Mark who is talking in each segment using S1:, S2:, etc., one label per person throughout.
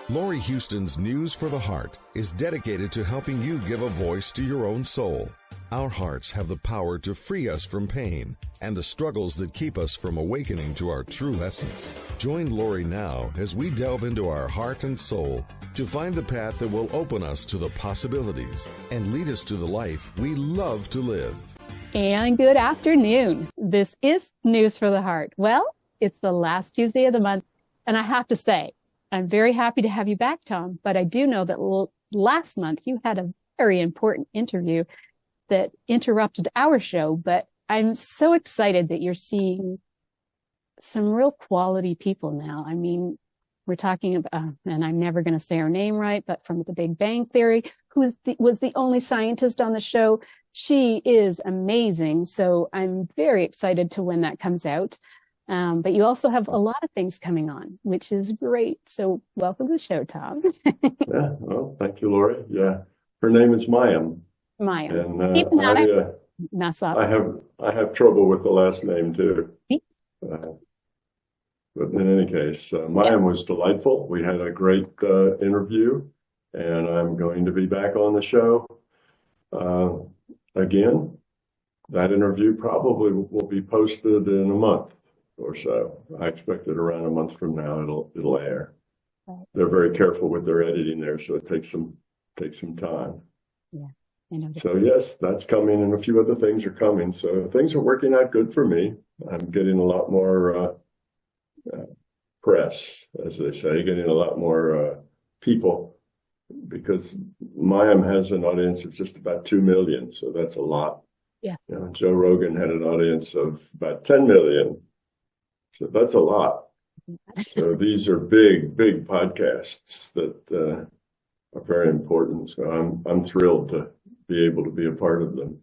S1: Laurie Huston's News for the Heart is dedicated to helping you give a voice to your own soul. Our hearts have the power to free us from pain and the struggles that keep us from awakening to our true essence. Join Laurie now as we delve into our heart and soul to find the path that will open us to the possibilities and lead us to the life we love to live.
S2: And good afternoon. This is News for the Heart. Well, it's the last Tuesday of the month, and I have to say, I'm very happy to have you back, Tom, but I do know that last month you had a very important interview that interrupted our show, but I'm so excited that you're seeing some real quality people now. I mean, we're talking about, and I'm never going to say her name right, but from the Big Bang Theory, who was the only scientist on the show. She is amazing, so I'm very excited to when that comes out. But you also have a lot of things coming on, which is great. So welcome to the show, Tom.
S3: Yeah, well, thank you, Laurie. Yeah, her name is Mayim.
S2: Mayim.
S3: And I have trouble with the last name too. But in any case, Mayim was delightful. We had a great interview, and I'm going to be back on the show again. That interview probably will be posted in a month or so. I expect it around a month from now it'll air. Right. They're very careful with their editing there, so it takes some time.
S2: Yeah, I know.
S3: So yes, that's coming, and a few other things are coming. So things are working out good for me. I'm getting a lot more press, as they say, getting a lot more people, because Mayim has an audience of just about 2 million, so that's a lot.
S2: Yeah.
S3: You know, Joe Rogan had an audience of about 10 million. So that's a lot. So these are big podcasts that are very important. So I'm thrilled to be able to be a part of them.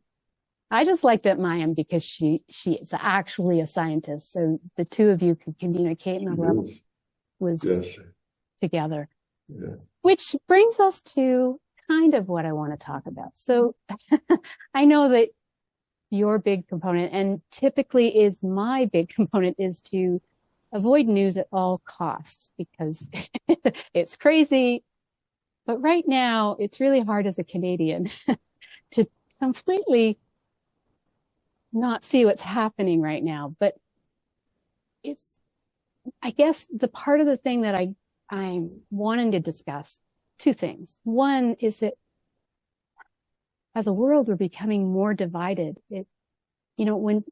S2: I just like that Mayim because she is actually a scientist. So the two of you can communicate in a level together.
S3: Yeah.
S2: Which brings us to kind of what I want to talk about. So I know that your big component, and typically is my big component, is to avoid news at all costs because it's crazy. But right now, it's really hard as a Canadian to completely not see what's happening right now. But I guess the part of the thing that I'm wanting to discuss, two things. One is that as a world, we're becoming more divided. When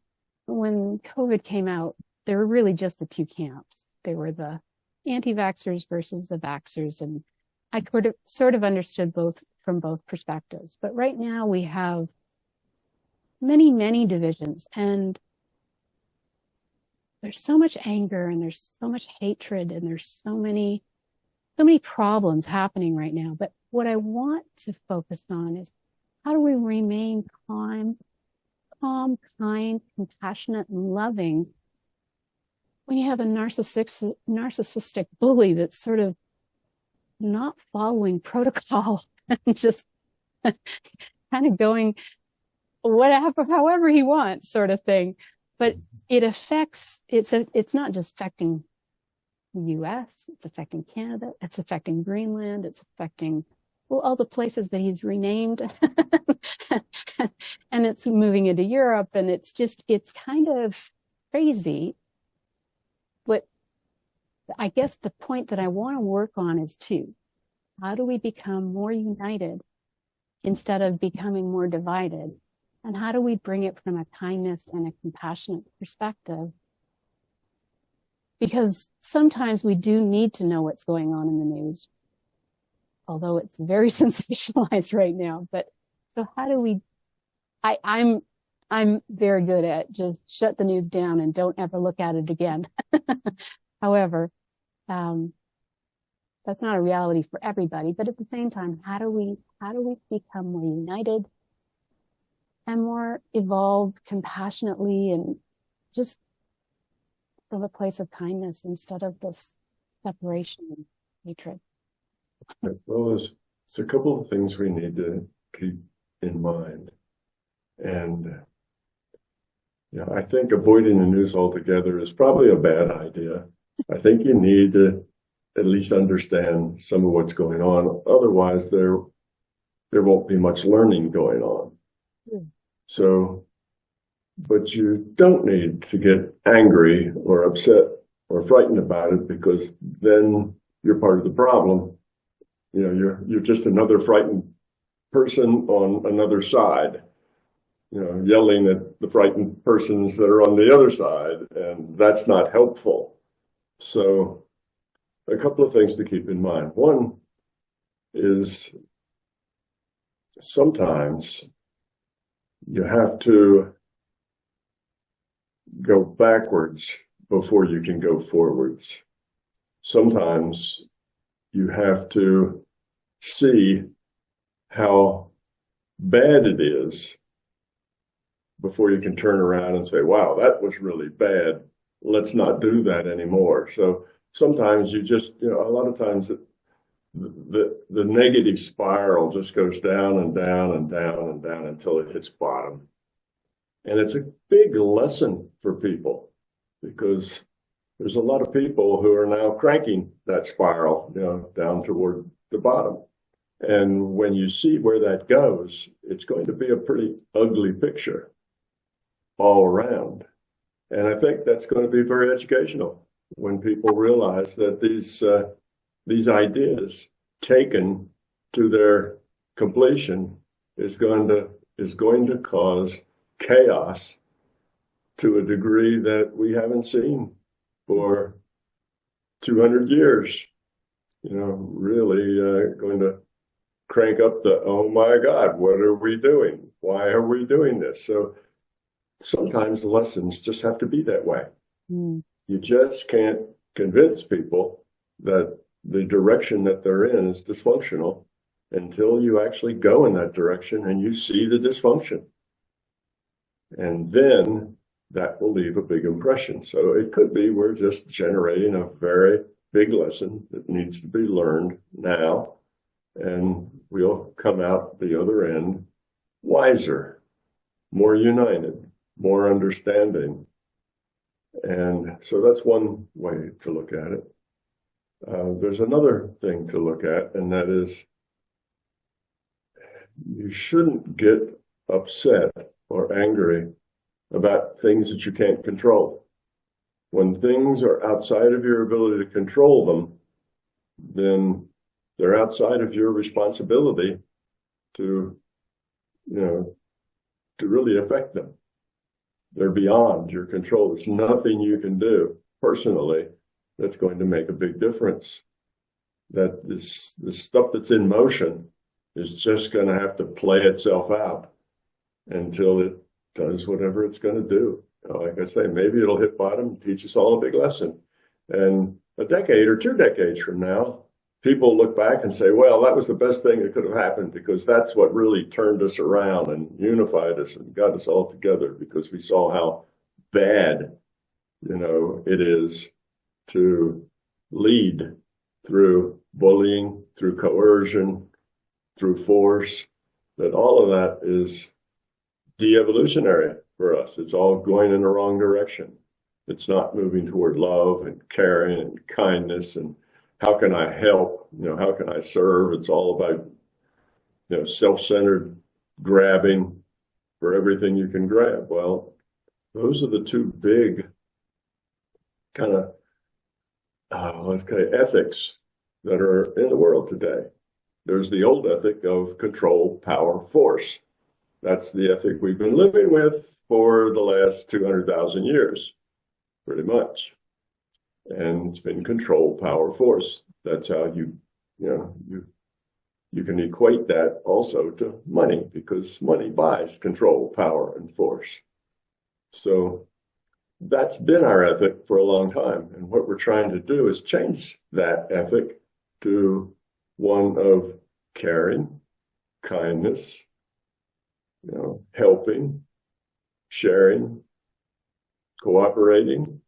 S2: COVID came out, there were really just the two camps. They were the anti-vaxxers versus the vaxxers. And I sort of understood both from both perspectives. But right now we have many, many divisions, and there's so much anger and there's so much hatred and there's so many problems happening right now. But what I want to focus on is how do we remain calm, kind, compassionate, and loving when you have a narcissistic bully that's sort of not following protocol and just kind of going however he wants, sort of thing. But it's not just affecting the US, it's affecting Canada, it's affecting Greenland, it's affecting all the places that he's renamed, and it's moving into Europe, and it's kind of crazy. But I guess the point that I want to work on is how do we become more united instead of becoming more divided? And how do we bring it from a kindness and a compassionate perspective? Because sometimes we do need to know what's going on in the news, although it's very sensationalized right now. But so how do we, I'm very good at just shut the news down and don't ever look at it again. However, that's not a reality for everybody. But at the same time, how do we become more united and more evolved compassionately and just from a place of kindness instead of this separation and hatred?
S3: Well, there's a couple of things we need to keep in mind. And I think avoiding the news altogether is probably a bad idea. I think you need to at least understand some of what's going on. Otherwise, there won't be much learning going on. So, but you don't need to get angry or upset or frightened about it, because then you're part of the problem. You know, you're just another frightened person on another side, you know, yelling at the frightened persons that are on the other side, and that's not helpful. So a couple of things to keep in mind. One is sometimes you have to go backwards before you can go forwards. Sometimes you have to see how bad it is before you can turn around and say, wow, that was really bad. Let's not do that anymore. So sometimes you just, you know, a lot of times the negative spiral just goes down and down and down and down until it hits bottom. And it's a big lesson for people, because there's a lot of people who are now cranking that spiral, you know, down toward the bottom. And when you see where that goes, it's going to be a pretty ugly picture all around. And I think that's going to be very educational when people realize that these ideas taken to their completion is going to cause chaos to a degree that we haven't seen for 200 years. You know, really going to crank up the, oh my God, what are we doing? Why are we doing this? So sometimes lessons just have to be that way. You just can't convince people that the direction that they're in is dysfunctional until you actually go in that direction and you see the dysfunction. And then that will leave a big impression. So it could be we're just generating a very big lesson that needs to be learned now, and we'll come out the other end wiser, more united, more understanding. And so that's one way to look at it. There's another thing to look at, and that is you shouldn't get upset or angry about things that you can't control. When things are outside of your ability to control them, then they're outside of your responsibility to, you know, to really affect them. They're beyond your control. There's nothing you can do personally that's going to make a big difference. That this stuff that's in motion is just going to have to play itself out until it does whatever it's going to do. Like I say, maybe it'll hit bottom and teach us all a big lesson. And a decade or 2 decades from now, people look back and say, well, that was the best thing that could have happened, because that's what really turned us around and unified us and got us all together, because we saw how bad, you know, it is to lead through bullying, through coercion, through force, that all of that is de-evolutionary for us. It's all going in the wrong direction. It's not moving toward love and caring and kindness and how can I help? You know, how can I serve? It's all about, you know, self-centered grabbing for everything you can grab. Well, those are the two big kind of, let's say, ethics that are in the world today. There's the old ethic of control, power, force. That's the ethic we've been living with for the last 200,000 years, pretty much. And it's been control, power, force. That's how you can equate that also to money, because money buys control, power, and force. So that's been our ethic for a long time. And what we're trying to do is change that ethic to one of caring, kindness, you know, helping, sharing, cooperating.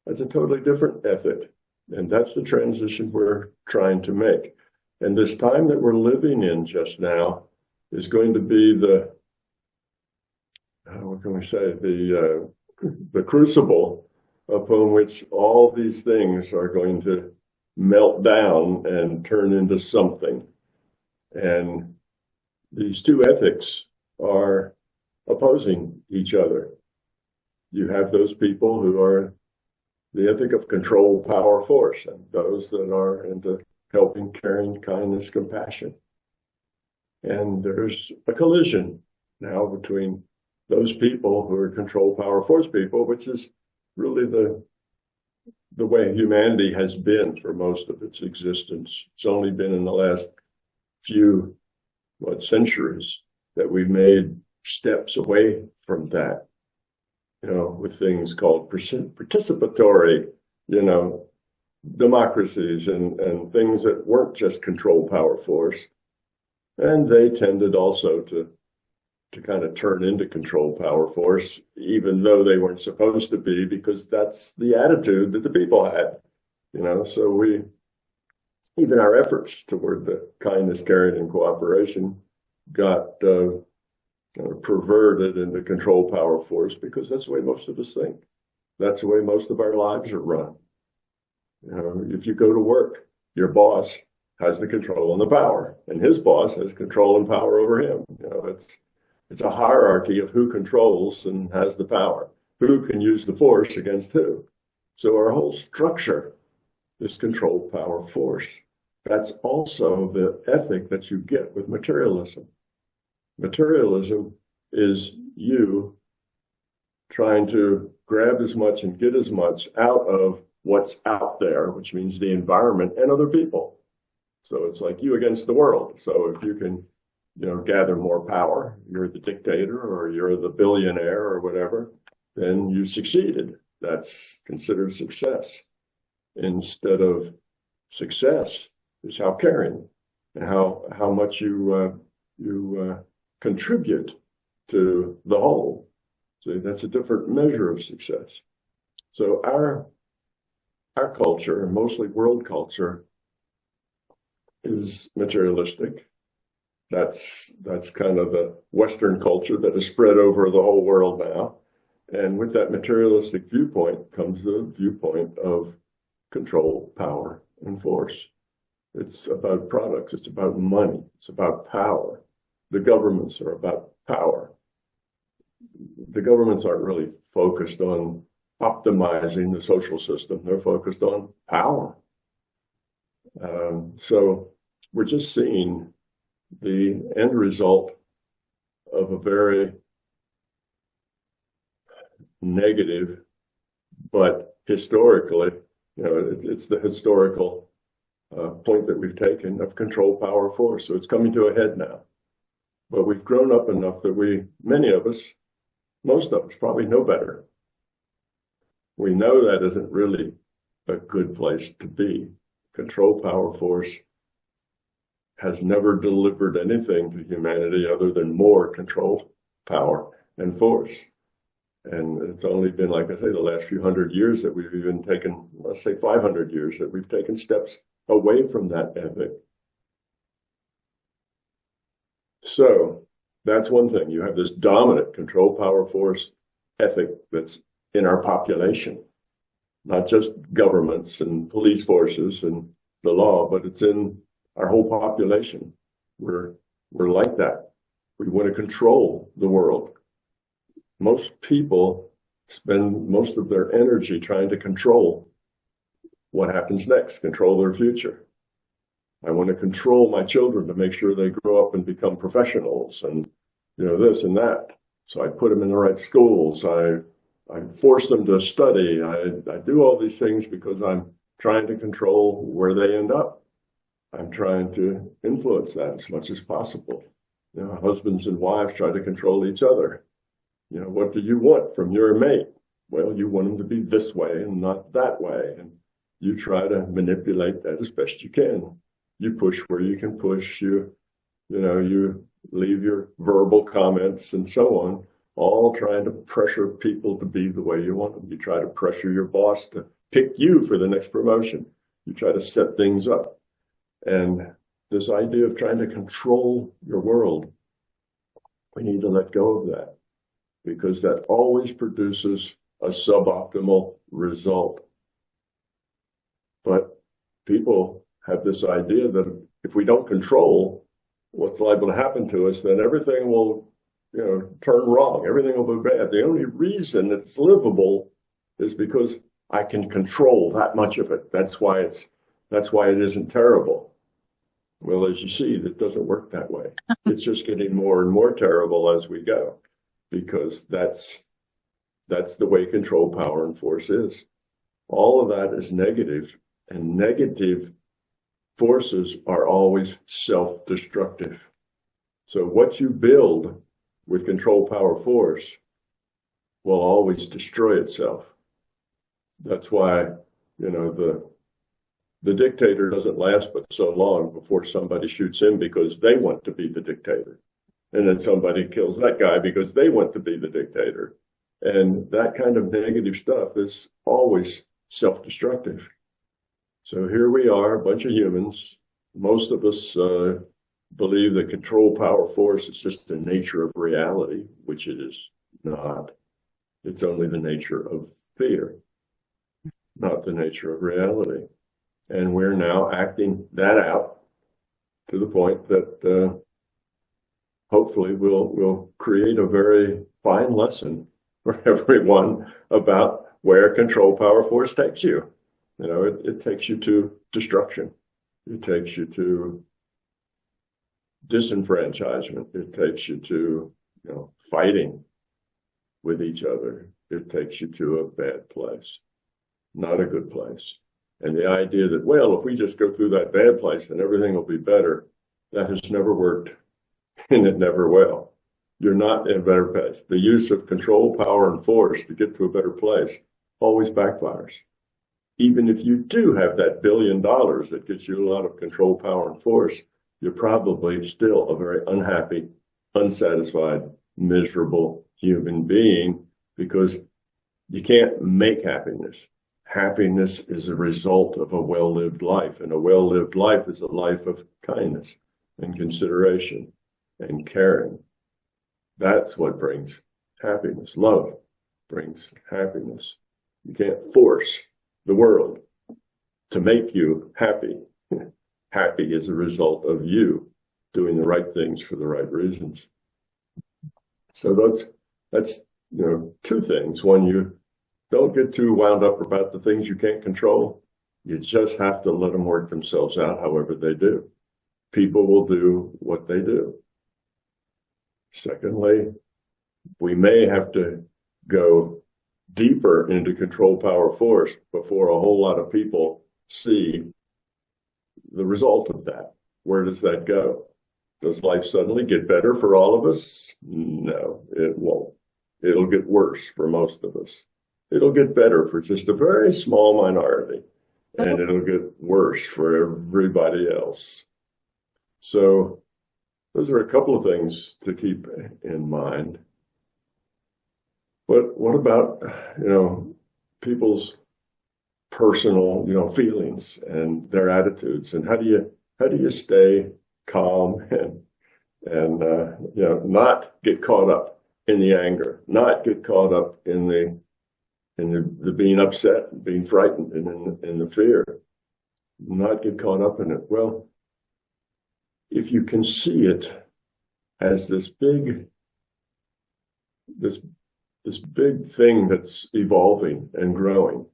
S3: That's a totally different ethic. And that's the transition we're trying to make. And this time that we're living in just now is going to be the, what can we say, the crucible upon which all these things are going to melt down and turn into something. And these two ethics are opposing each other. You have those people who are the ethic of control, power, force, and those that are into helping, caring, kindness, compassion. And there's a collision now between those people who are control, power, force people, which is really the way humanity has been for most of its existence. It's only been in the last few centuries that we've made steps away from that, with things called participatory, democracies and things that weren't just control, power, force. And they tended also to kind of turn into control, power, force, even though they weren't supposed to be, because that's the attitude that the people had, so even our efforts toward the kindness, caring, and cooperation got perverted into control, power, force, because that's the way most of us think. That's the way most of our lives are run. If you go to work, your boss has the control and the power, and his boss has control and power over him. It's a hierarchy of who controls and has the power, who can use the force against who. So our whole structure is control, power, force. That's also the ethic that you get with materialism. Materialism is you trying to grab as much and get as much out of what's out there, which means the environment and other people. So it's like you against the world. So if you can, gather more power, you're the dictator or you're the billionaire or whatever, then you succeeded. That's considered success. Instead of success is how caring and how much you contribute to the whole. So that's a different measure of success. So our culture, and mostly world culture, is materialistic. That's kind of the Western culture that is spread over the whole world now. And with that materialistic viewpoint comes the viewpoint of control, power, and force. It's about products. It's about money. It's about power. The governments are about power. The governments aren't really focused on optimizing the social system. They're focused on power. So we're just seeing the end result of a very negative, but historically, it's the historical point that we've taken of control, power, force. So it's coming to a head now. But we've grown up enough that many of us, most of us probably know better. We know that isn't really a good place to be. Control, power, force has never delivered anything to humanity other than more control, power, and force. And it's only been, like I say, the last few hundred years that we've even taken, let's say 500 years, that we've taken steps away from that ethic. So that's one thing. You have this dominant control, power, force ethic that's in our population, not just governments and police forces and the law, but it's in our whole population. We're like that. We want to control the world. Most people spend most of their energy trying to control what happens next, control their future. I want to control my children to make sure they grow up and become professionals and, this and that. So I put them in the right schools. I force them to study. I do all these things because I'm trying to control where they end up. I'm trying to influence that as much as possible. Husbands and wives try to control each other. What do you want from your mate? Well, you want them to be this way and not that way. And you try to manipulate that as best you can. You push where you can push. You leave your verbal comments and so on, all trying to pressure people to be the way you want them. You try to pressure your boss to pick you for the next promotion. You try to set things up. And this idea of trying to control your world, we need to let go of that, because that always produces a suboptimal result. But people have this idea that if we don't control what's liable to happen to us, then everything will, turn wrong. Everything will be bad. The only reason it's livable is because I can control that much of it. That's why it isn't terrible. Well, as you see, that doesn't work that way. It's just getting more and more terrible as we go, because that's the way control, power, and force is. All of that is negative, and negative forces are always self-destructive. So what you build with control, power, force will always destroy itself. That's why, the dictator doesn't last but so long before somebody shoots him because they want to be the dictator. And then somebody kills that guy because they want to be the dictator. And that kind of negative stuff is always self-destructive. So here we are, a bunch of humans. Most of us believe that control, power, force is just the nature of reality, which it is not. It's only the nature of fear, not the nature of reality. And we're now acting that out to the point that hopefully we'll create a very fine lesson for everyone about where control, power, force takes you. It takes you to destruction. It takes you to disenfranchisement. It takes you to, fighting with each other. It takes you to a bad place, not a good place. And the idea that, well, if we just go through that bad place, then everything will be better, that has never worked, and it never will. You're not in a better place. The use of control, power, and force to get to a better place always backfires. Even if you do have that $1 billion that gets you a lot of control, power, and force, you're probably still a very unhappy, unsatisfied, miserable human being, because you can't make happiness. Happiness is a result of a well-lived life, and a well-lived life is a life of kindness and consideration and caring. That's what brings happiness. Love brings happiness. You can't force the world to make you happy. Happy is a result of you doing the right things for the right reasons. So that's two things. One, you don't get too wound up about the things you can't control. You just have to let them work themselves out however they do. People will do what they do. Secondly, we may have to go deeper into control, power, force before a whole lot of people see the result of that. Where does that go? Does life suddenly get better for all of us? No, it won't. It'll get worse for most of us. It'll get better for just a very small minority, and it'll get worse for everybody else. So those are a couple of things to keep in mind. But what about, people's personal, feelings and their attitudes, and how do you stay calm and not get caught up in the anger, not get caught up in the being upset, being frightened, and in the fear, not get caught up in it? Well, if you can see it as this big thing that's evolving and growing,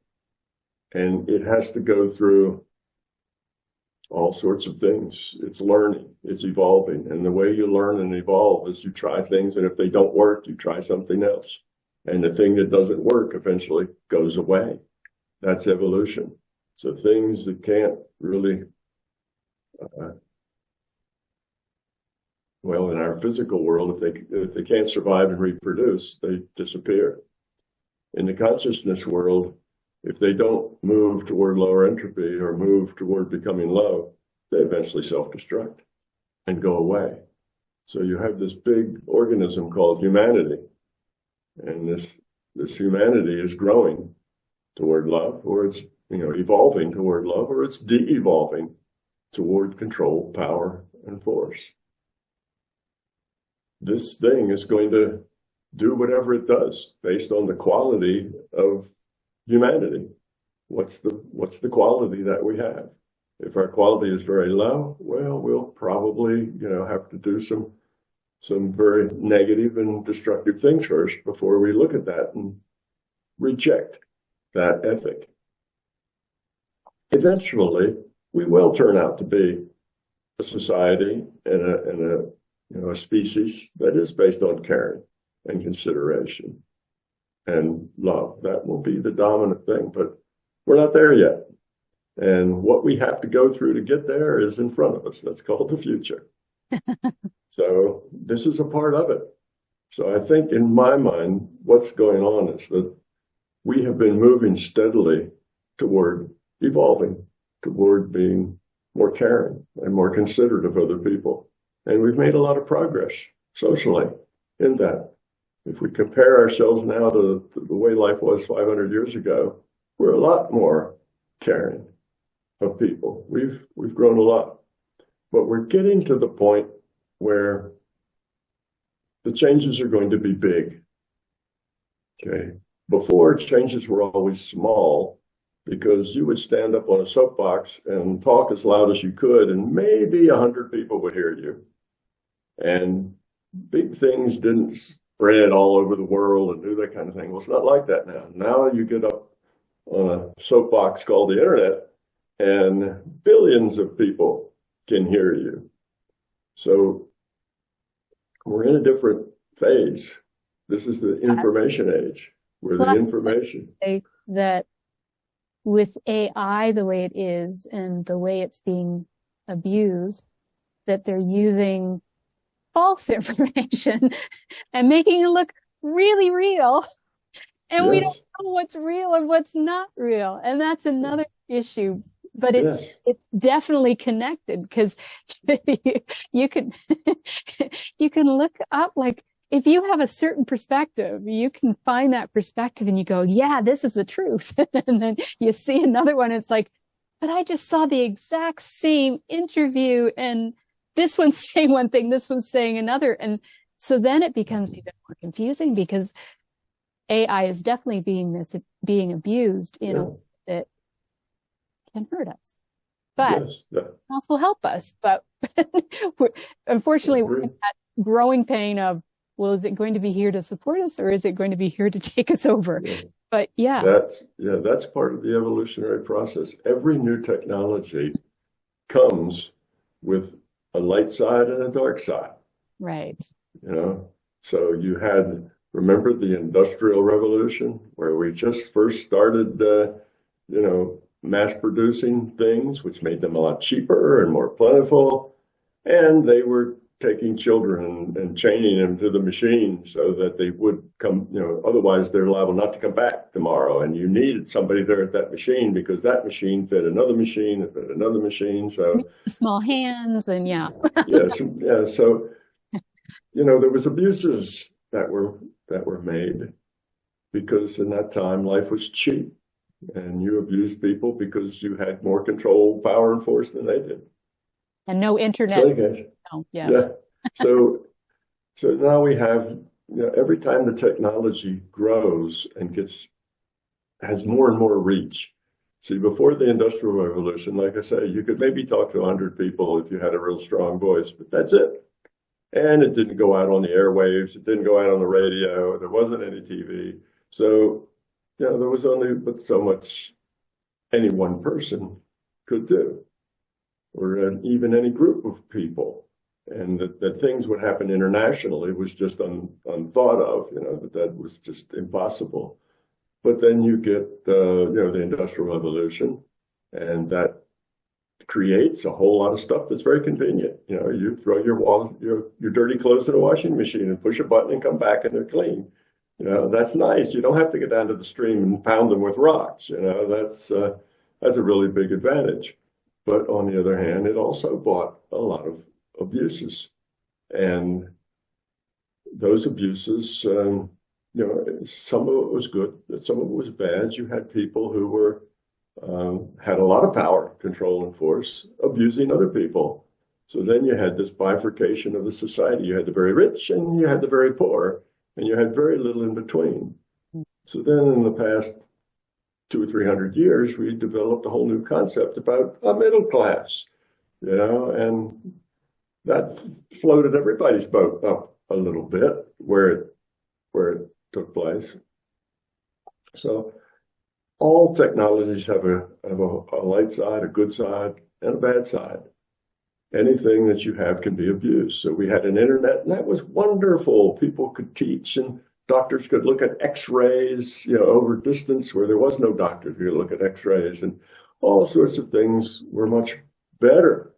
S3: and it has to go through all sorts of things. It's learning, it's evolving, and the way you learn and evolve is you try things, and if they don't work, you try something else. And the thing that doesn't work eventually goes away. That's evolution. So things that can't really, in our physical world, if they can't survive and reproduce, they disappear. In the consciousness world, if they don't move toward lower entropy or move toward becoming low, they eventually self-destruct and go away. So you have this big organism called humanity. And this humanity is growing toward love, or it's evolving toward love, or it's de-evolving toward control, power, and force. This thing is going to do whatever it does based on the quality of humanity. What's the quality that we have? If our quality is very low, well, we'll probably, have to do some very negative and destructive things first before we look at that and reject that ethic. Eventually, we will turn out to be a society and a species that is based on caring and consideration and love. That will be the dominant thing, but we're not there yet. And what we have to go through to get there is in front of us. That's called the future. So this is a part of it. So I think in my mind, what's going on is that we have been moving steadily toward evolving, toward being more caring and more considerate of other people. And we've made a lot of progress socially in that. If we compare ourselves now to the way life was 500 years ago, we're a lot more caring of people. We've grown a lot, but we're getting to the point where the changes are going to be big. Okay. Before, changes were always small because you would stand up on a soapbox and talk as loud as you could, and maybe 100 people would hear you. And big things didn't spread all over the world and do that kind of thing. Well, it's not like that now. Now you get up on a soapbox called the internet, and billions of people can hear you. So we're in a different phase. This is the information age, where the information.
S2: That with AI the way it is and the way it's being abused, that they're using false information and making it look really real. And we don't know what's real and what's not real. And that's another issue. But it's definitely connected, because you can look up, like, if you have a certain perspective, you can find that perspective and you go, yeah, this is the truth. And then you see another one. It's like, but I just saw the exact same interview, and this one's saying one thing, this one's saying another. And so then it becomes even more confusing, because AI is definitely being abused in a way that can hurt us, but also help us. But unfortunately, we're in that growing pain of, well, is it going to be here to support us, or is it going to be here to take us over? But that's part of the evolutionary process. Every new technology comes with a light side and a dark side. Right. So you had, remember the Industrial Revolution, where we just first started, mass producing things, which made them a lot cheaper and more plentiful. And they were taking children and chaining them to the machine so that they would come, otherwise they're liable not to come back tomorrow. And you needed somebody there at that machine, because that machine fed another machine, that fed another machine. So small hands and So, there was abuses that were made, because in that time life was cheap. And you abused people because you had more control, power, and force than they did. And no internet. So now we have, every time the technology grows and has more and more reach. See, before the Industrial Revolution, like I say, you could maybe talk to 100 people if you had a real strong voice, but that's it. And it didn't go out on the airwaves. It didn't go out on the radio. There wasn't any TV. So there was only but so much any one person could do, or even any group of people. And that things would happen internationally was just unthought of, that was just impossible. But then you get, the Industrial Revolution, and that creates a whole lot of stuff that's very convenient. You throw your dirty clothes in a washing machine and push a button and come back and they're clean. That's nice. You don't have to get down to the stream and pound them with rocks. That's a really big advantage. But on the other hand, it also brought a lot of abuses. And those abuses, some of it was good, but some of it was bad. You had people who had a lot of power, control, and force, abusing other people. So then you had this bifurcation of the society. You had the very rich and you had the very poor. And you had very little in between. So then in the past
S3: 200 or 300 years, we developed a whole new concept about a middle class, and that floated everybody's boat up a little bit where it took place. So all technologies have a light side, a good side, and a bad side. Anything that you have can be abused. So we had an internet, and that was wonderful. People could teach, and doctors could look at x-rays, over distance where there was no doctor who could look at x-rays, and all sorts of things were much better.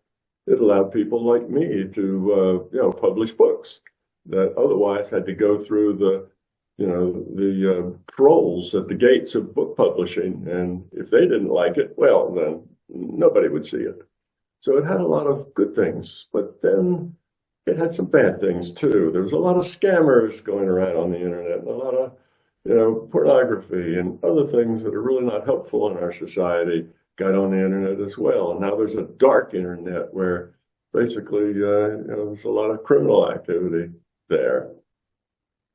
S3: It allowed people like me to, publish books that otherwise had to go through the trolls at the gates of book publishing. And if they didn't like it, well, then nobody would see it. So it had a lot of good things, but then it had some bad things too. There was a lot of scammers going around on the internet, and a lot of, pornography and other things that are really not helpful in our society got on the internet as well. And now there's a dark internet where basically, there's a lot of criminal activity there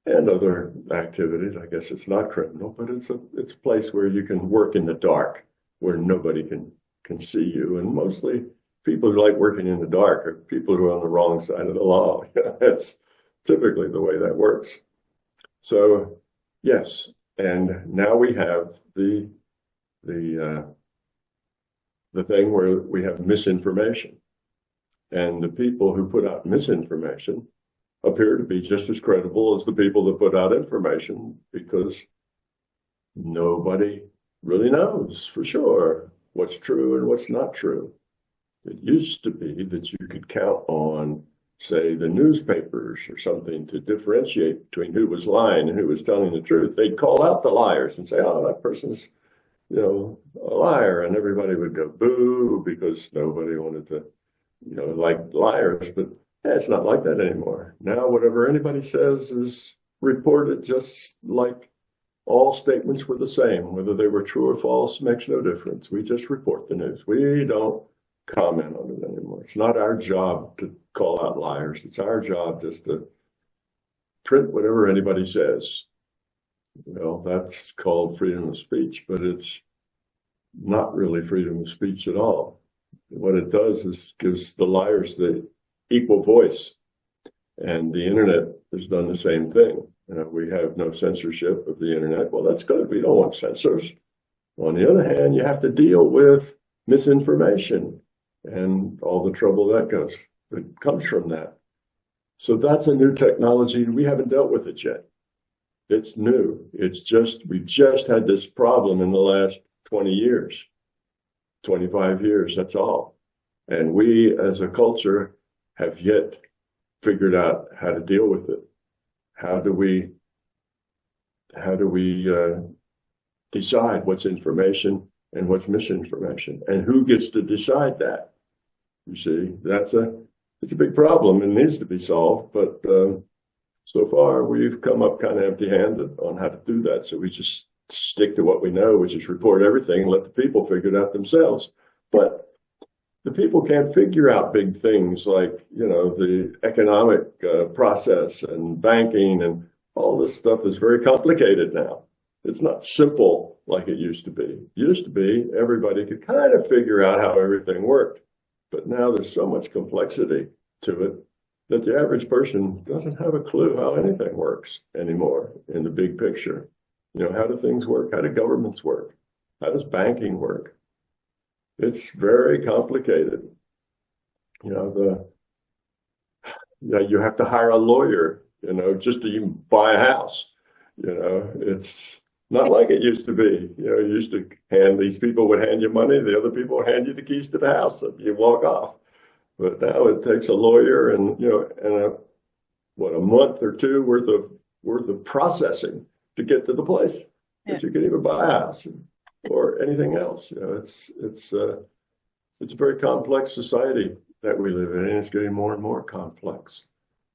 S3: and other activities. I guess it's not criminal, but it's a place where you can work in the dark, where nobody can see you. And mostly people who like working in the dark are people who are on the wrong side of the law. That's typically the way that works. So yes, and now we have the thing where we have misinformation, and the people who put out misinformation appear to be just as credible as the people that put out information, because nobody really knows for sure what's true and what's not true. It used to be that you could count on, say, the newspapers or something to differentiate between who was lying and who was telling the truth. They'd call out the liars and say, oh, that person's, a liar. And everybody would go boo, because nobody wanted to, like liars. But it's not like that anymore. Now, whatever anybody says is reported just like all statements were the same. Whether they were true or false makes no difference. We just report the news. We don't comment on it anymore. It's not our job to call out liars. It's our job just to print whatever anybody says. That's called freedom of speech, but it's not really freedom of speech at all. What it does is gives the liars the equal voice, and the internet has done the same thing. We have no censorship of the internet. Well, that's good. We don't want censors. On the other hand, you have to deal with misinformation and all the trouble that comes from that. So that's a new technology. We haven't dealt with it yet. It's new. We just had this problem in the last 20 years, 25 years, that's all. And we as a culture have yet figured out how to deal with it. How do we decide what's information and what's misinformation, and who gets to decide that? You see, it's a big problem and needs to be solved. But so far, we've come up kind of empty-handed on how to do that. So we just stick to what we know, which is report everything and let the people figure it out themselves. But the people can't figure out big things like, the economic process and banking, and all this stuff is very complicated now. It's not simple like it used to be. Used to be, everybody could kind of figure out how everything worked. But now there's so much complexity to it that the average person doesn't have a clue how anything works anymore in the big picture. How do things work? How do governments work? How does banking work? It's very complicated. You have to hire a lawyer, just to even buy a house. It's not like it used to be. These people would hand you money, the other people would hand you the keys to the house, and you walk off. But now it takes a lawyer and a month or two worth of processing to get to the place that you can even buy a house or anything else. It's a very complex society that we live in, and it's getting more and more complex.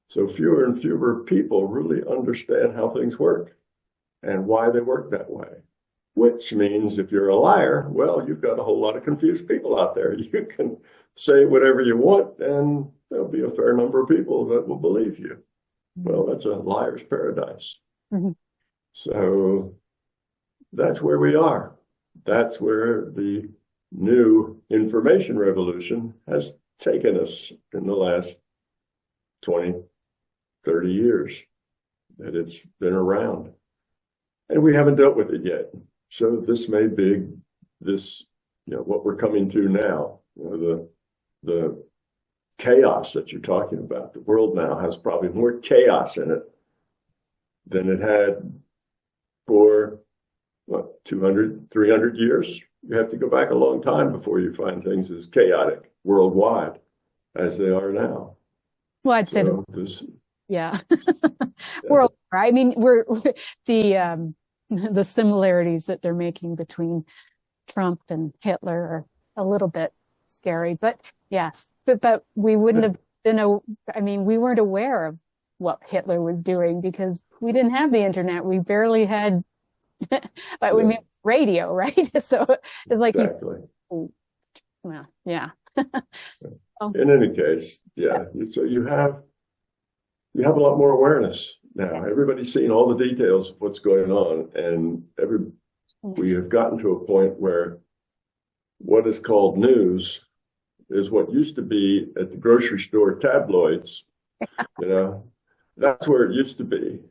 S3: So fewer and fewer people really understand how things work and why they work that way. Which means if you're a liar, well, you've got a whole lot of confused people out there. You can say whatever you want, and there'll be a fair number of people that will believe you. Well, that's a liar's paradise. Mm-hmm. So that's where we are. that's where the new information revolution has taken us in the last 20, 30 years that it's been around. And we haven't dealt with it yet. So this may be this, what we're coming to now, the chaos that you're talking about. The world now has probably more chaos in it than it had for, 200, 300 years. You have to go back a long time before you find things as chaotic worldwide as they are now.
S2: Well, I'd say yeah. World, I mean, we're the similarities that they're making between Trump and Hitler are a little bit scary, but yes, but we wouldn't have been, we weren't aware of what Hitler was doing because we didn't have the internet. We barely had, but we mean radio, right? So it's like,
S3: exactly.
S2: Well, yeah.
S3: In any case, yeah. So you have a lot more awareness now. Everybody's seeing all the details of what's going on, and we have gotten to a point where what is called news is what used to be at the grocery store tabloids. That's where it used to be.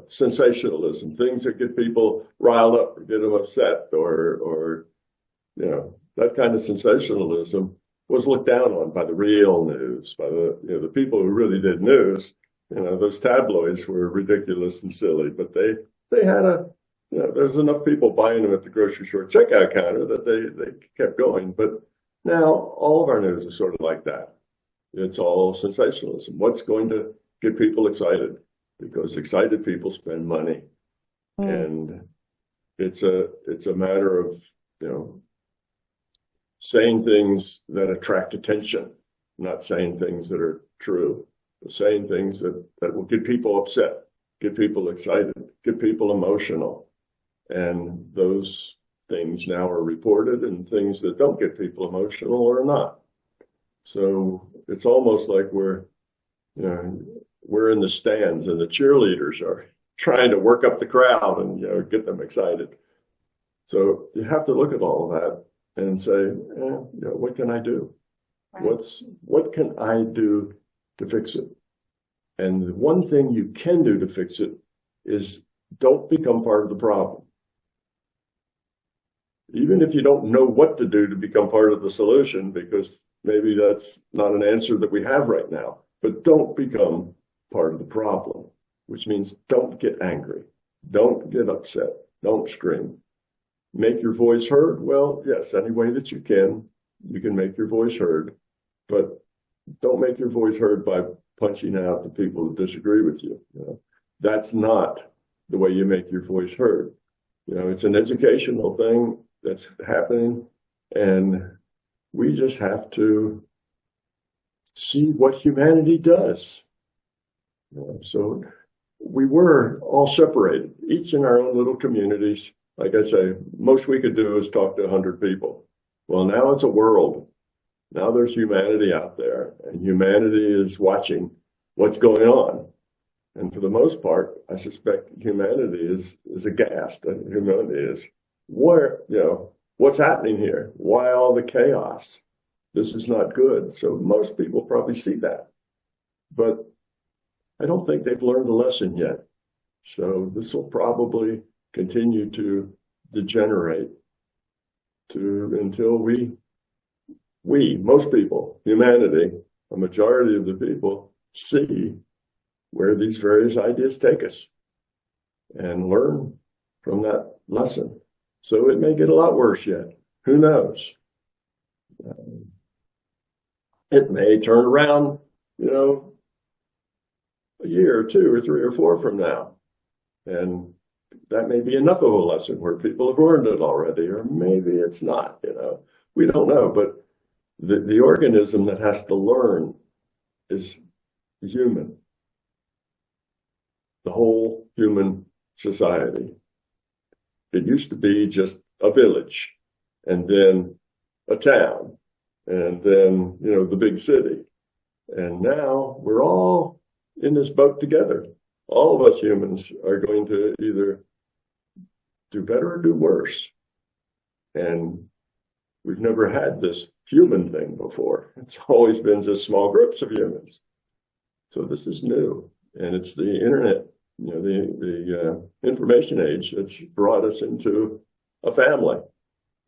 S3: Sensationalism, things that get people riled up or get them upset, or that kind of sensationalism was looked down on by the real news, by the people who really did news. Those tabloids were ridiculous and silly, but they had there's enough people buying them at the grocery store checkout counter that they kept going. But now all of our news is sort of like that. It's all sensationalism. What's going to get people excited? Because excited people spend money. And it's a matter of, saying things that attract attention, not saying things that are true, but saying things that will get people upset, get people excited, get people emotional. And those things now are reported, and things that don't get people emotional are not. So it's almost like we're in the stands and the cheerleaders are trying to work up the crowd and get them excited. So you have to look at all of that and say, what can I do? Right. What can I do to fix it? And the one thing you can do to fix it is don't become part of the problem. Even if you don't know what to do to become part of the solution, because maybe that's not an answer that we have right now, but don't become part of the problem, which means don't get angry, don't get upset, don't scream. Make your voice heard? Well, yes, any way that you can make your voice heard, but don't make your voice heard by punching out the people who disagree with you. That's not the way you make your voice heard. It's an educational thing that's happening, and we just have to see what humanity does. So we were all separated, each in our own little communities. Like I say, most we could do is talk to 100 people. Well, now it's a world. Now there's humanity out there, and humanity is watching what's going on. And for the most part, I suspect humanity is aghast. Humanity is, what's happening here? Why all the chaos? This is not good. So most people probably see that. But I don't think they've learned the lesson yet. So this will probably continue to degenerate until we, most people, humanity, a majority of the people, see where these various ideas take us and learn from that lesson. So it may get a lot worse yet. Who knows? It may turn around, a year or two or three or four from now. And that may be enough of a lesson where people have learned it already, or maybe it's not, we don't know. But the organism that has to learn is human, the whole human society. It used to be just a village, and then a town, and then, the big city. And now we're all in this boat together. All of us humans are going to either do better or do worse. And we've never had this human thing before. It's always been just small groups of humans. So this is new. And it's the internet, the information age that's brought us into a family.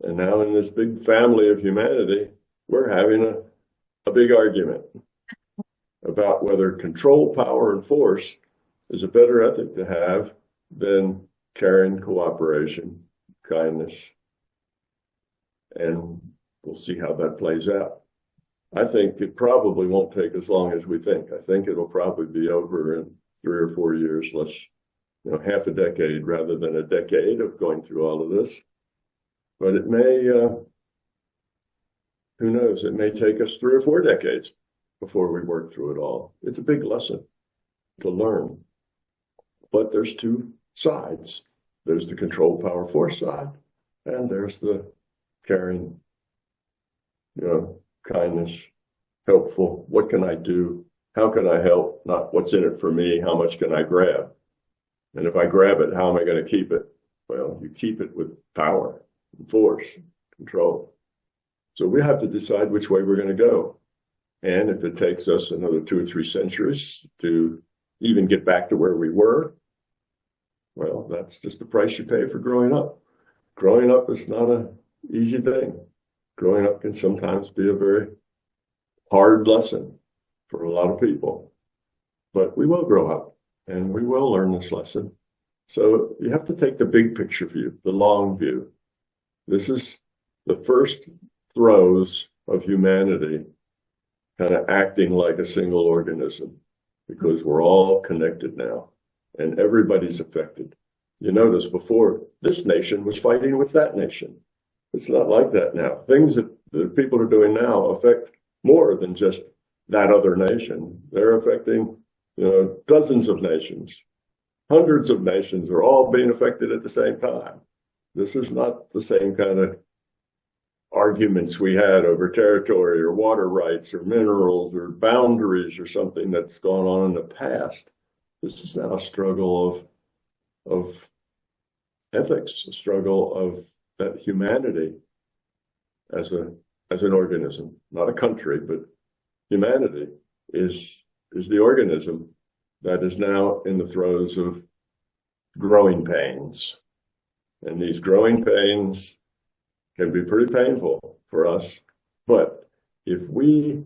S3: And now in this big family of humanity, we're having a big argument about whether control, power, and force is a better ethic to have than caring, cooperation, kindness. And we'll see how that plays out. I think it probably won't take as long as we think. I think it'll probably be over in 3 or 4 years, half a decade rather than a decade of going through all of this. But it may, who knows, it may take us 3 or 4 decades before we work through it all. It's a big lesson to learn. But there's 2 sides. There's the control, power, force side, and there's the caring, kindness, helpful. What can I do? How can I help? Not what's in it for me. How much can I grab? And if I grab it, how am I going to keep it? Well, you keep it with power, force, control. So we have to decide which way we're going to go. And if it takes us another 2 or 3 centuries to even get back to where we were, well, that's just the price you pay for growing up. Growing up is not an easy thing. Growing up can sometimes be a very hard lesson for a lot of people. But we will grow up and we will learn this lesson. So you have to take the big picture view, the long view. This is the first throes of humanity kind of acting like a single organism, because we're all connected now and everybody's affected. You notice before, this nation was fighting with that nation. It's not like that now. Things that the people are doing now affect more than just that other nation. They're affecting, dozens of nations. Hundreds of nations are all being affected at the same time. This is not the same kind of arguments we had over territory or water rights or minerals or boundaries or something that's gone on in the past. This is now a struggle of ethics, a struggle of that humanity as an organism, not a country, but humanity is the organism that is now in the throes of growing pains. And these growing pains can be pretty painful for us. But if we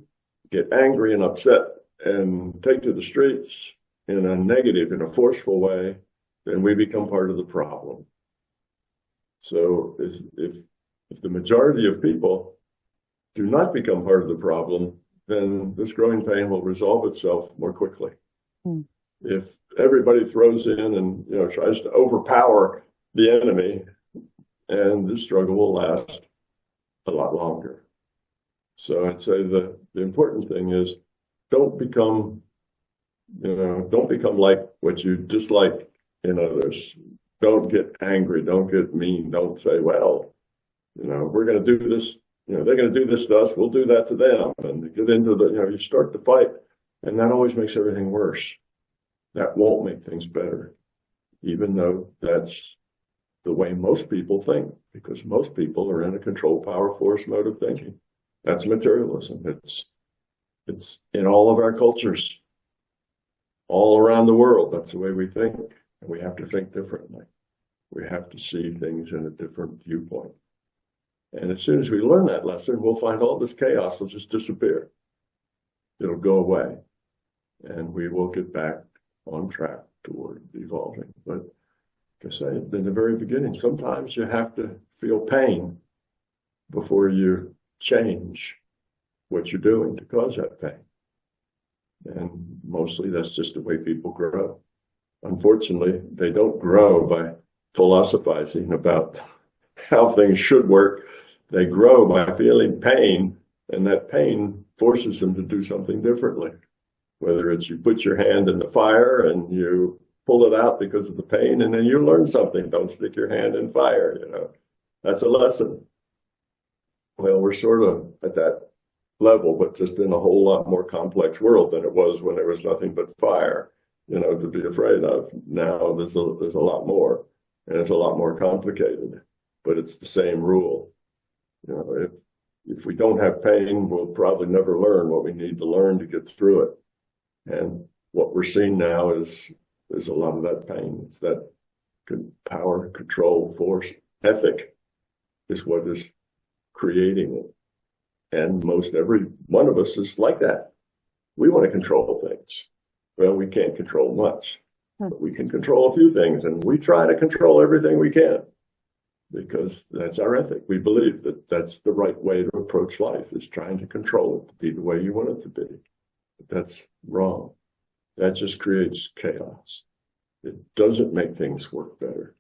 S3: get angry and upset and take to the streets in a negative, in a forceful way, then we become part of the problem. So if the majority of people do not become part of the problem, then this growing pain will resolve itself more quickly. If everybody throws in and tries to overpower the enemy, and this struggle will last a lot longer. So I'd say the important thing is don't become like what you dislike in others. Don't get angry. Don't get mean. Don't say, well, we're going to do this. They're going to do this to us. We'll do that to them. And get into you start the fight, and that always makes everything worse. That won't make things better, even though that's the way most people think, because most people are in a control, power, force mode of thinking. That's materialism. It's in all of our cultures, all around the world. That's the way we think. And we have to think differently. We have to see things in a different viewpoint. And as soon as we learn that lesson, we'll find all this chaos will just disappear. It'll go away. And we will get back on track toward evolving. But like I say, in the very beginning, sometimes you have to feel pain before you change what you're doing to cause that pain. And mostly that's just the way people grow. Unfortunately, they don't grow by philosophizing about how things should work. They grow by feeling pain, and that pain forces them to do something differently. Whether it's you put your hand in the fire and you pull it out because of the pain, and then you learn something. Don't stick your hand in fire, That's a lesson. Well, we're sort of at that level, but just in a whole lot more complex world than it was when there was nothing but fire, to be afraid of. Now there's a lot more, and it's a lot more complicated. but it's the same rule. You know, if we don't have pain, we'll probably never learn what we need to learn to get through it. And what we're seeing now is a lot of that pain. It's that power, control, force, ethic is what is creating it. And most every one of us is like that. We want to control things. Well, we can't control much, but we can control a few things, and we try to control everything we can because that's our ethic. We believe that that's the right way to approach life, is trying to control it to be the way you want it to be. But that's wrong. That just creates chaos. It doesn't make things work better.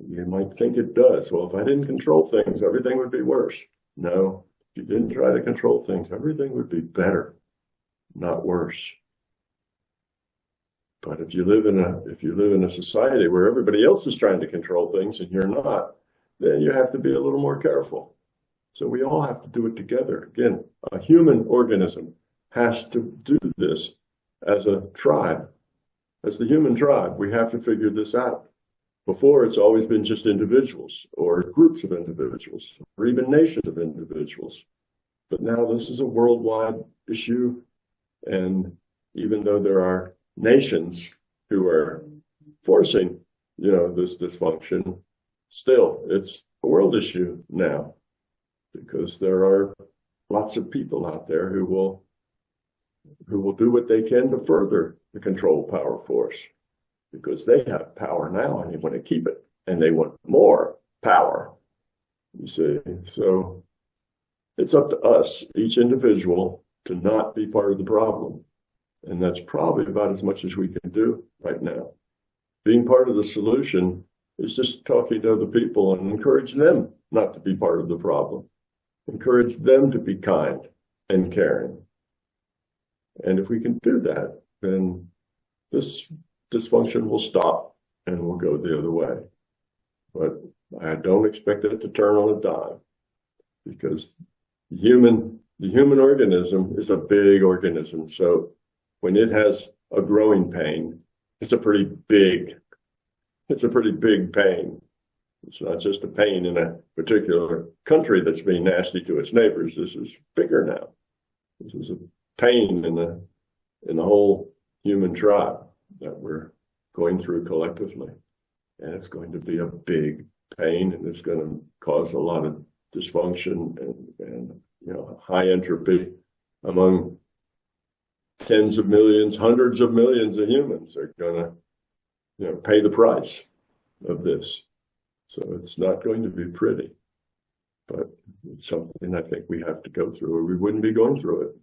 S3: You might think it does. Well, if I didn't control things, everything would be worse. No, if you didn't try to control things, everything would be better, not worse. But if you live in a society where everybody else is trying to control things and you're not, then you have to be a little more careful. So we all have to do it together. Again, a human organism has to do this as a tribe. As the human tribe, we have to figure this out. Before, it's always been just individuals or groups of individuals or even nations of individuals. But now this is a worldwide issue. And even though there are nations who are forcing, this dysfunction, still, it's a world issue now because there are lots of people out there who will do what they can to further the control power force because they have power now and they want to keep it and they want more power. You see, so it's up to us, each individual, to not be part of the problem. And that's probably about as much as we can do right now. Being part of the solution is just talking to other people and encourage them not to be part of the problem. Encourage them to be kind and caring. And if we can do that, then this dysfunction will stop and we'll go the other way. But I don't expect it to turn on a dime because the human organism is a big organism. So when it has a growing pain, it's a pretty big pain. It's not just a pain in a particular country that's being nasty to its neighbors. This is bigger now. This is a pain in the whole human tribe that we're going through collectively. And it's going to be a big pain, and it's going to cause a lot of dysfunction and high entropy among tens of millions, hundreds of millions of humans are going to pay the price of this. So it's not going to be pretty, but it's something I think we have to go through or we wouldn't be going through it.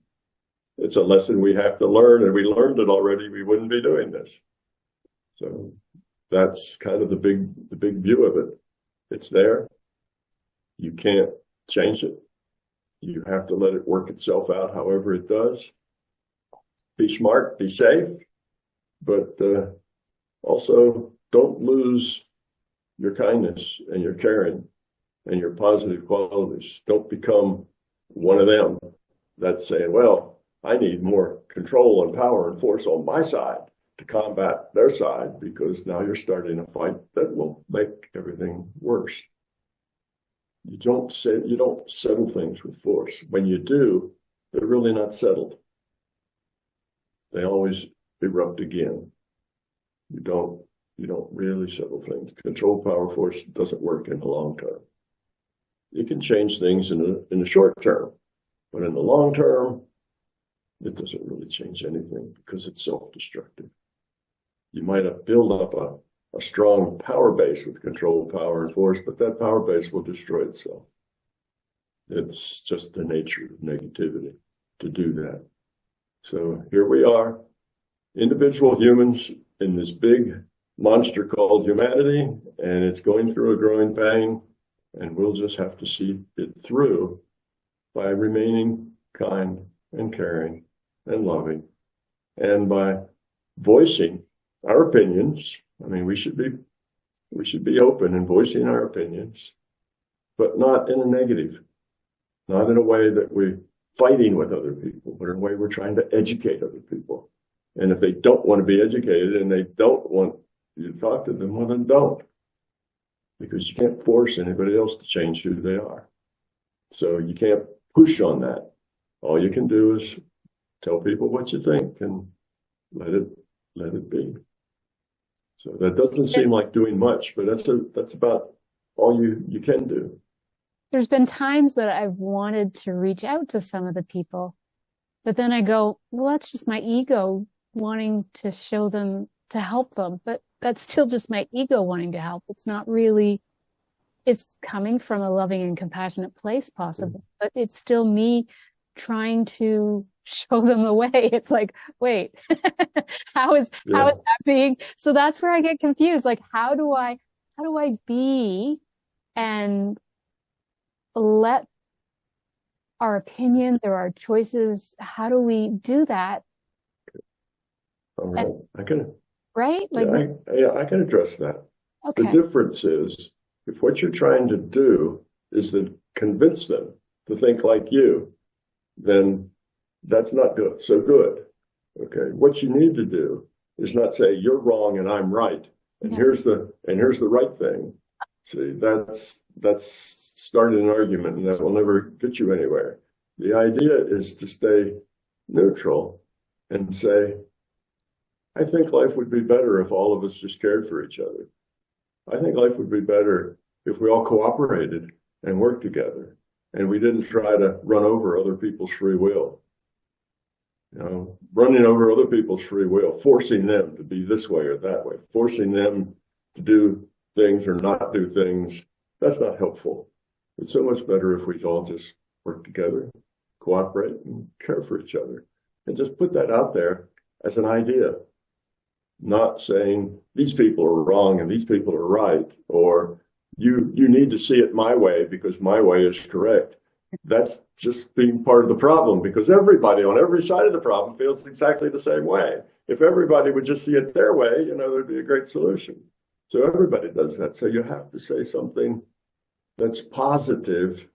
S3: It's a lesson we have to learn, and we learned it already. We wouldn't be doing this. So that's kind of the big view of it. It's there. You can't change it. You have to let it work itself out however it does. Be smart, be safe, but also don't lose your kindness and your caring and your positive qualities. Don't become one of them that's saying, well, I need more control and power and force on my side to combat their side, because now you're starting a fight that will make everything worse. You don't settle things with force. When you do, they're really not settled. They always erupt again. You don't really settle things. Control power force doesn't work in the long term. It can change things in the short term, but in the long term, it doesn't really change anything because it's self-destructive. You might have built up a strong power base with control power and force, but that power base will destroy itself. It's just the nature of negativity to do that. So here we are, individual humans in this big monster called humanity, and it's going through a growing pain, and we'll just have to see it through by remaining kind and caring and loving, and by voicing our opinions. I mean, we should be open in voicing our opinions, but not in a negative, not in a way that we're fighting with other people, but in a way we're trying to educate other people. And if they don't want to be educated and they don't want you to talk to them, well, then don't. because you can't force anybody else to change who they are. So you can't push on that. All you can do is tell people what you think and let it be. So that doesn't seem like doing much, but that's about all you can do.
S2: There's been times that I've wanted to reach out to some of the people, but then I go, well, that's just my ego wanting to show them, to help them. But that's still just my ego wanting to help. It's not really, it's coming from a loving and compassionate place, possibly, but it's still me trying to show them the way. It's like, wait, how is that being? So that's where I get confused. Like, how do I be and let our opinions or our choices, how do we do that?
S3: All right. I can,
S2: right? Like,
S3: I can address that.
S2: okay.
S3: The difference is, if what you're trying to do is to convince them to think like you, then that's not good. So good. Okay. What you need to do is not say you're wrong and I'm right, and here's the right thing. See, that's starting an argument, and that will never get you anywhere. The idea is to stay neutral and say, I think life would be better if all of us just cared for each other. I think life would be better if we all cooperated and worked together, and we didn't try to run over other people's free will. You know, running over other people's free will, forcing them to be this way or that way, forcing them to do things or not do things, that's not helpful. It's so much better if we all just work together, cooperate, and care for each other. And just put that out there as an idea, not saying these people are wrong and these people are right, or you need to see it my way because my way is correct. That's just being part of the problem, because everybody on every side of the problem feels exactly the same way. If everybody would just see it their way, there'd be a great solution. So everybody does that. So you have to say something that's positive,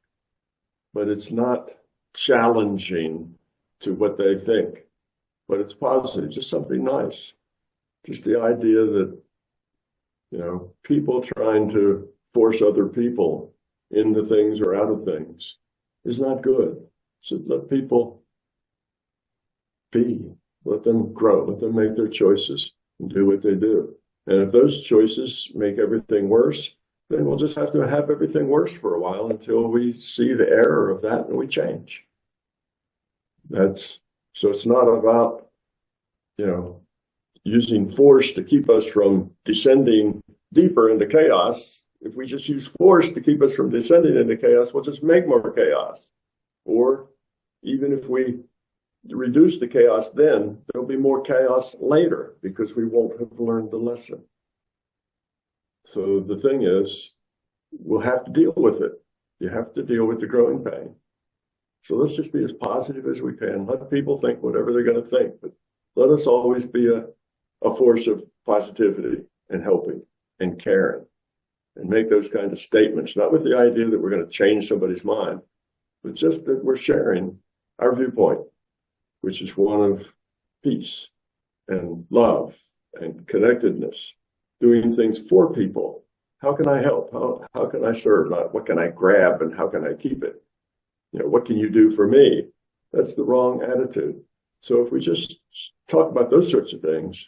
S3: but it's not challenging to what they think, but it's positive, just something nice. Just the idea that, people trying to force other people into things or out of things is not good. So let people be, let them grow, let them make their choices and do what they do. And if those choices make everything worse, then we'll just have to have everything worse for a while until we see the error of that and we change. So it's not about, using force to keep us from descending deeper into chaos. If we just use force to keep us from descending into chaos, we'll just make more chaos. Or even if we reduce the chaos, then there'll be more chaos later because we won't have learned the lesson. So the thing is, we'll have to deal with it. You have to deal with the growing pain. So let's just be as positive as we can. Let people think whatever they're going to think, but let us always be a force of positivity and helping and caring, and make those kinds of statements, not with the idea that we're going to change somebody's mind, but just that we're sharing our viewpoint, which is one of peace and love and connectedness, doing things for people. How can I help? How can I serve? Not what can I grab and how can I keep it? What can you do for me? That's the wrong attitude. So if we just talk about those sorts of things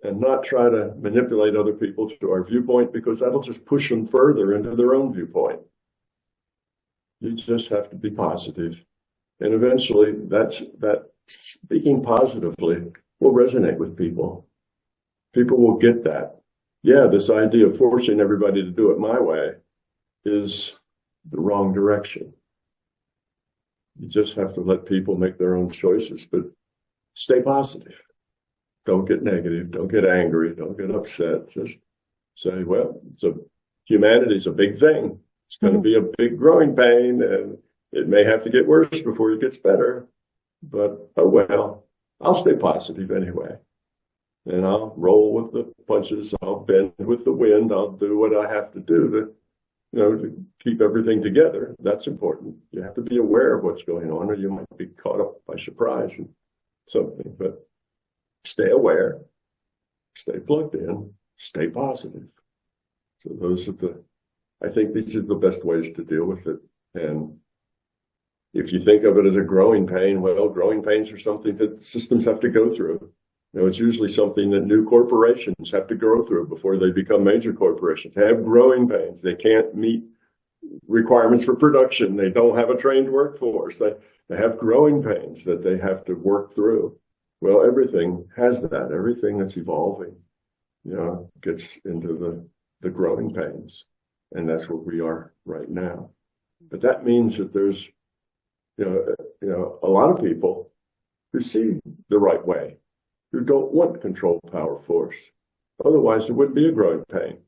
S3: and not try to manipulate other people to our viewpoint, because that'll just push them further into their own viewpoint. You just have to be positive. And eventually that speaking positively will resonate with people. People will get that. Yeah, this idea of forcing everybody to do it my way is the wrong direction. You just have to let people make their own choices, but stay positive. Don't get negative. Don't get angry. Don't get upset. Just say, well, humanity's a big thing. It's going to be a big growing pain, and it may have to get worse before it gets better. But, oh well, I'll stay positive anyway. And I'll roll with the punches. I'll bend with the wind. I'll do what I have to do to keep everything together. That's important. You have to be aware of what's going on, or you might be caught up by surprise and something. But stay aware, stay plugged in, stay positive. So those are I think these are the best ways to deal with it. And if you think of it as a growing pain, well, growing pains are something that systems have to go through. It's usually something that new corporations have to go through before they become major corporations. They have growing pains. They can't meet requirements for production. They don't have a trained workforce. They have growing pains that they have to work through. Well, everything has that. Everything that's evolving, gets into the growing pains. And that's where we are right now. But that means that there's, a lot of people who see the right way, who don't want control, power, force. Otherwise, there wouldn't be a growing pain.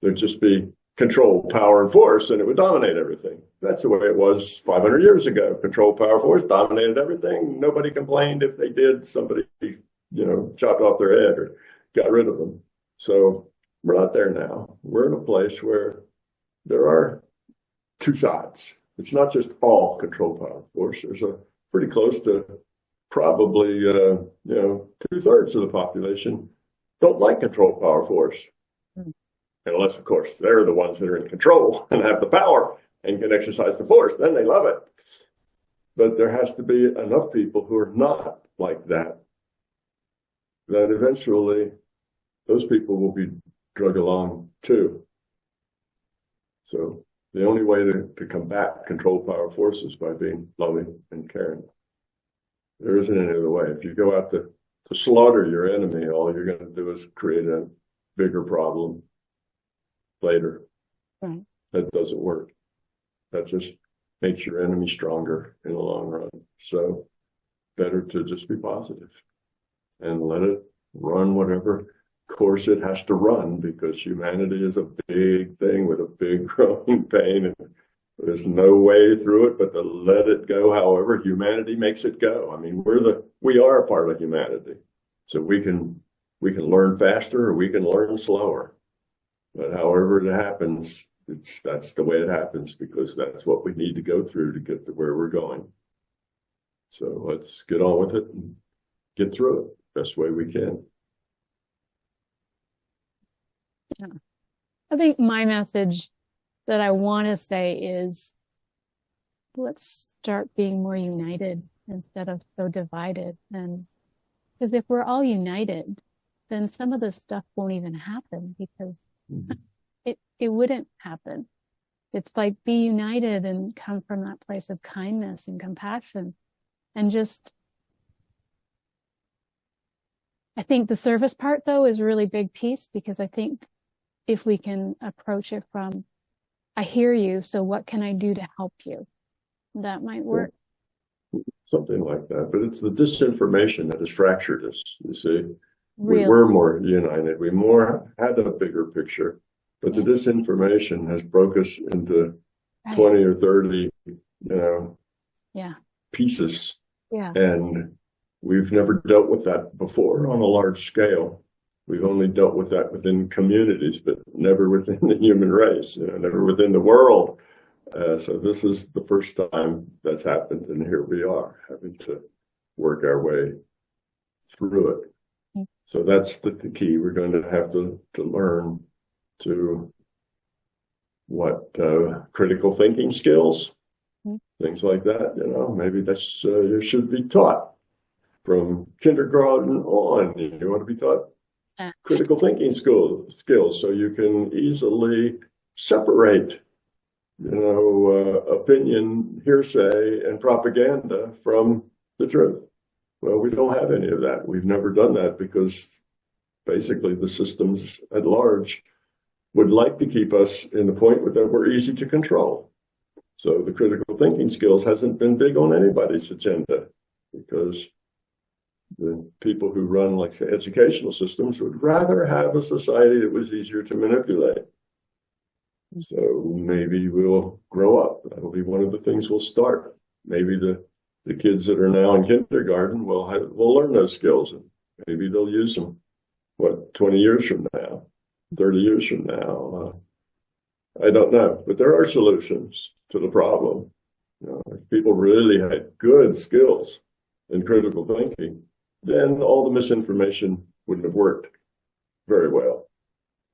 S3: There'd just be control, power, and force, and it would dominate everything. That's the way it was 500 years ago. Control, power, force dominated everything. Nobody complained. If they did, somebody, chopped off their head or got rid of them. So we're not there now. We're in a place where there are two sides. It's not just all control, power, force. There's a pretty close to probably, 2/3 of the population don't like control, power, force. Unless, of course, they're the ones that are in control and have the power and can exercise the force. Then they love it. But there has to be enough people who are not like that, that eventually those people will be drug along too. So the only way to combat control, power, force is by being loving and caring. There isn't any other way. If you go out to slaughter your enemy, all you're going to do is create a bigger problem later.
S2: Right.
S3: That doesn't work. That just makes your enemy stronger in the long run. So better to just be positive and let it run whatever course it has to run, because humanity is a big thing with a big growing pain, and there's no way through it but to let it go however humanity makes it go. I mean, we are a part of humanity. So we can learn faster or we can learn slower. But however it happens, that's the way it happens, because that's what we need to go through to get to where we're going. So let's get on with it and get through it the best way we can.
S2: Yeah. I think my message that I want to say is, let's start being more united instead of so divided. And because if we're all united, then some of this stuff won't even happen, because it wouldn't happen. It's like, be united and come from that place of kindness and compassion. And just, I think the service part, though, is a really big piece, because I think if we can approach it from, I hear you, so what can I do to help you? That might work.
S3: Something like that. But it's the disinformation that has fractured us, you see.
S2: Really?
S3: We were more united. We had a bigger picture. But the disinformation has broke us into 20 or 30, pieces.
S2: Yeah.
S3: And we've never dealt with that before on a large scale. We've only dealt with that within communities, but never within the human race, never within the world. So this is the first time that's happened, and here we are having to work our way through it. So that's the key. We're going to have to learn to critical thinking skills, things like that. Maybe that's you should be taught from kindergarten on. You want to be taught critical thinking skills, so you can easily separate, opinion, hearsay, and propaganda from the truth. Well, we don't have any of that. We've never done that because basically the systems at large would like to keep us in the point that we're easy to control. So the critical thinking skills hasn't been big on anybody's agenda, because the people who run, like the educational systems, would rather have a society that was easier to manipulate. So maybe we'll grow up. That'll be one of the things we'll start. Maybe the kids that are now in kindergarten will learn those skills, and maybe they'll use them, 20 years from now, 30 years from now. I don't know, but there are solutions to the problem. If people really had good skills in critical thinking, then all the misinformation wouldn't have worked very well.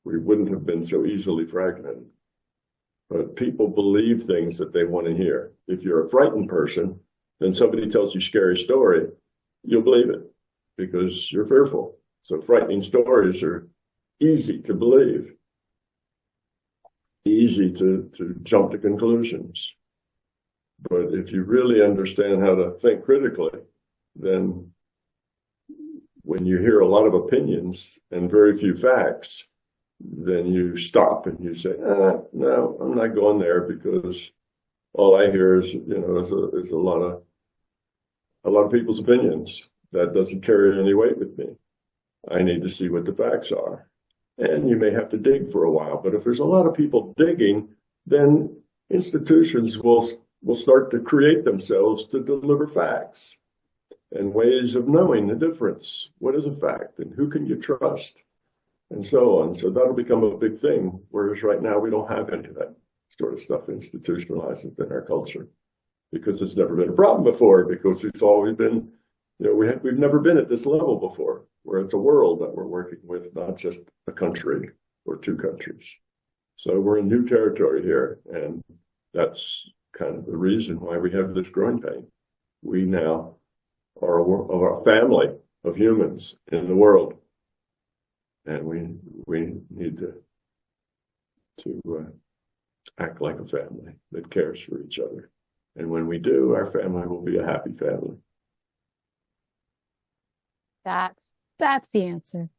S3: we wouldn't have been so easily fragmented. But people believe things that they want to hear. If you're a frightened person, then somebody tells you a scary story, you'll believe it because you're fearful. So frightening stories are easy to believe, easy to jump to conclusions. But if you really understand how to think critically, then when you hear a lot of opinions and very few facts, then you stop and you say, no, I'm not going there because all I hear is, is a lot of people's opinions. That doesn't carry any weight with me. I need to see what the facts are. And you may have to dig for a while, but if there's a lot of people digging, then institutions will start to create themselves to deliver facts and ways of knowing the difference. What is a fact and who can you trust? And so on. So that'll become a big thing. Whereas right now we don't have any of that sort of stuff institutionalized within our culture because it's never been a problem before, because it's always been, we've never been at this level before, where it's a world that we're working with, not just a country or two countries. So we're in new territory here. And that's kind of the reason why we have this growing pain. We now are a family of humans in the world. And we need to act like a family that cares for each other. And when we do, our family will be a happy family.
S2: That's the answer.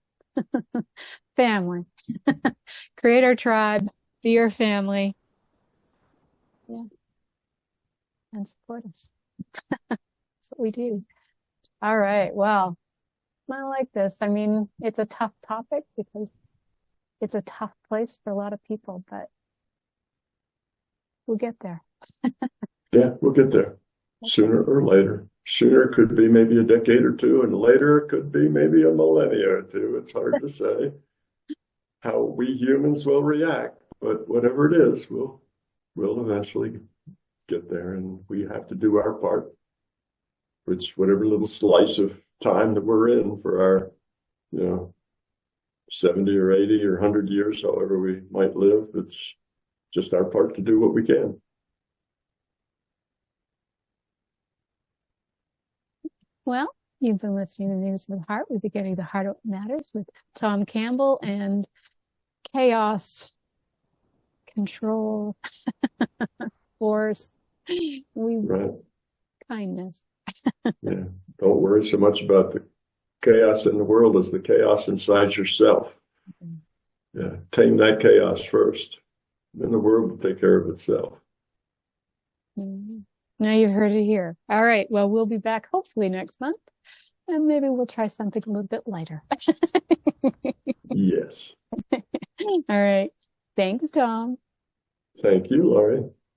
S2: Family. Create our tribe, be your family. Yeah. And support us. That's what we do. All right. Well, I like this. I mean, it's a tough topic because it's a tough place for a lot of people, but we'll get there.
S3: Yeah, we'll get there sooner or later. Sooner could be maybe a decade or two, and later it could be maybe a millennia or two. It's hard to say how we humans will react, but whatever it is, we'll eventually get there, and we have to do our part, which whatever little slice of time that we're in for our, 70 or 80 or 100 years, however we might live, it's just our part to do what we can.
S2: Well, you've been listening to News for the Heart. We've been getting the heart of what matters with Tom Campbell and chaos, control, force,
S3: Right.
S2: kindness.
S3: Yeah. Don't worry so much about the chaos in the world as the chaos inside yourself. Mm-hmm. Yeah. Tame that chaos first. Then the world will take care of itself.
S2: Mm-hmm. Now you've heard it here. All right. Well, we'll be back hopefully next month. And maybe we'll try something a little bit lighter.
S3: Yes.
S2: All right. Thanks, Tom.
S3: Thank you, Laurie.